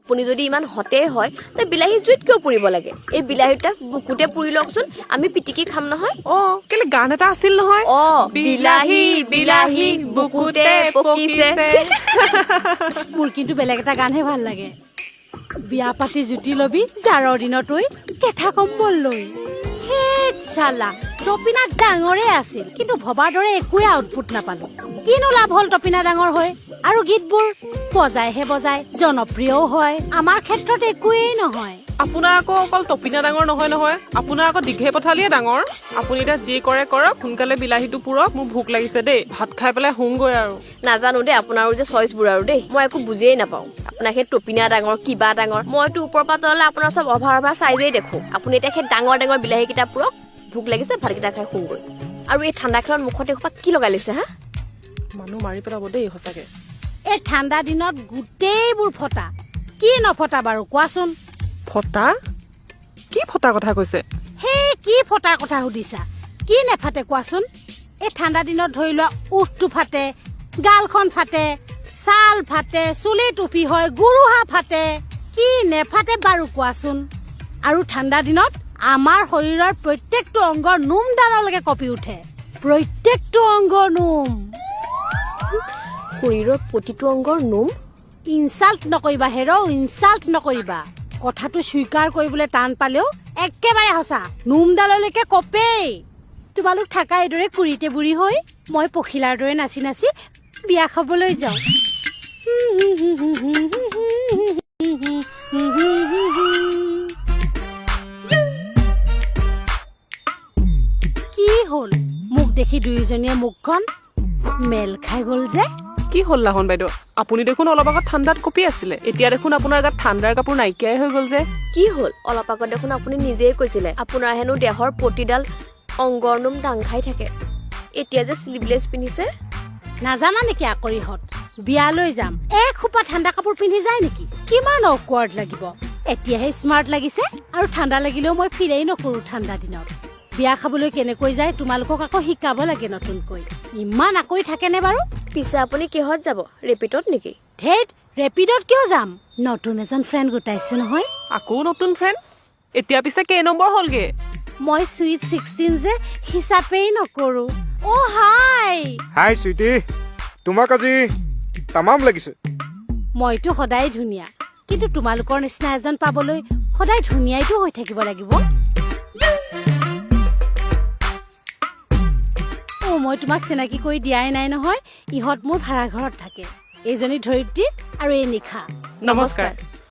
আপুনি যদি ইমান হতে হয় তে বিলাহী জুইত কিয় পুৰিব লাগে এই বিলাহীটা বুকুতে পুৰি লওকচোন আমি পিটিকি খাম নহয় কেলে গান এটা আছিল নহয় বিলাহী বিলাহী বুকুতে পকিছে মোৰ কিন্তু বেলেগ এটা গানহে ভাল লাগে বিয়া পাতি জুতি লবি জাৰৰ দিনত ঐ কেঠা কম্বল লৈ হে চালা টপিনা ডাঙৰে আছিল কিন্তু ভবাৰ দৰে একোৱে আউটপুট নাপালো কিনো লাভ হ'ল টপিনা ডাঙৰ হৈ আৰু গীতবোৰ বজাইহে বজাই জনপ্ৰিয়ও হয় আমাৰ ক্ষেত্ৰত একোৱেই নহয় আপোনাৰ আকৌ অকল টপিনা ডাঙৰ নহয় আপোনাৰ আকৌ দীঘে পথালিয়ে ডাঙৰ আপুনি এতিয়া যি কৰে কৰক সোনকালে বিলাহীটো পুৰক মোৰ ভোক লাগিছে দেই ভাত খাই পেলাই শুমগৈ আৰু নাজানো দেই আপোনাৰো যে চইচবোৰ আৰু দেই মই একো বুজিয়েই নাপাওঁ আপোনাক সেই টপিনা ডাঙৰ কিবা ডাঙৰ মইতো ওপৰৰ পৰা তললৈ আপোনাৰ চব অভাৰ চাইজেই দেখো আপুনি এতিয়া সেই ডাঙৰ ডাঙৰ বিলাহী কেইটা পুৰক ভোক লাগিছে ভাতকেইটা খাই শুমগৈ আৰু এই ঠাণ্ডা খেলত মুখত এসোপা কি লগাই লৈছে হা মানুহ মাৰি পেলাব দেই সঁচাকে এই ঠাণ্ডা দিনত গোটেইবোৰ ফটা কি নফটা বাৰু কোৱাচোন ফটা কি ফটা কথা কৈছে সেই কি ফটাৰ কথা সুধিছা কি নেফাটে কোৱাচোন এই ঠাণ্ডা দিনত ধৰি লোৱা উঠটো ফাটে গালখন ফাটে ছাল ফাটে চুলি টুপি হয় গুৰুহা ফাটে কি নেফাটে বাৰু কোৱাচোন আৰু ঠাণ্ডা দিনত আমাৰ শৰীৰৰ প্ৰত্যেকটো অংগৰ নোমডাললৈকে কঁপি উঠে প্ৰত্যেকটো অংগৰ নোম শৰীৰৰ প্ৰতিটো অংগৰ নোম ইনচাল্ট নকৰিবা হেৰ ইনচাল্ট নকৰিবা কথাটো স্বীকাৰ কৰিবলৈ টান পালেও একেবাৰে সঁচা নোমডাললৈকে কপেই তোমালোক থাকা এইদৰে কুৰিতে বুঢ়ী হৈ মই পখিলাৰ দৰে নাচি নাচি বিয়া খাবলৈ যাওঁ কি হ'ল মোক দেখি দুয়োজনীয়ে মুখখন মেল খাই গ'ল যে কি হ'ল লাহন বাইদেউ আপুনি দেখোন অলপ আগত ঠাণ্ডাত কঁপি আছিলে এতিয়া দেখোন আপোনাৰ গাত ঠাণ্ডাৰ কাপোৰ নাইকিয়াই হৈ গ'ল যে কি হ'ল অলপ আগত দেখোন আপুনি নিজেই কৈছিলে আপোনাৰ হেনো দেহৰ প্ৰতিডাল অংগৰ নোম দাং খাই থাকে এতিয়া যে স্লিভলেছ পিন্ধিছে নাজানা নেকি আকৰিহঁত বিয়ালৈ যাম এক খোপা ঠাণ্ডা কাপোৰ পিন্ধি যায় নেকি কিমান অকৱাৰ্ড লাগিব এতিয়াহে স্মাৰ্ট লাগিছে আৰু ঠাণ্ডা লাগিলেও মই ফিৰেই নকৰো ঠাণ্ডা দিনত বিয়া খাবলৈ কেনেকৈ যায় তোমালোকক আকৌ শিকাব লাগে নতুনকৈ ইমান আকৈ থাকেনে বাৰু পিছে আপুনি কিহত যাব ৰেপিডত নেকি ধেত ৰেপিডত কিয় যাম নতুন এজন ফ্ৰেণ্ড গোটাইছো নহয় আকৌ নতুন ফ্ৰেণ্ড এতিয়া পিছে কেই নম্বৰ হ'লগে মই সুইট 16 যে হিচাপেই নকৰো হাই সুইটি তোমাক আজি তামাম লাগিছে মইতো সদায় ধুনীয়া কিন্তু তোমালোকৰ নিচিনা এজন পাবলৈ সদায় ধুনীয়াইটো হৈ থাকিব লাগিব মই তোমাক চিনাকি কৰি দিয়াই নাই নহয় ইহঁত মোৰ ভাড়া ঘৰত থাকে এইজনী ধৰিত্ৰী আৰু এই নিশা নমস্কাৰ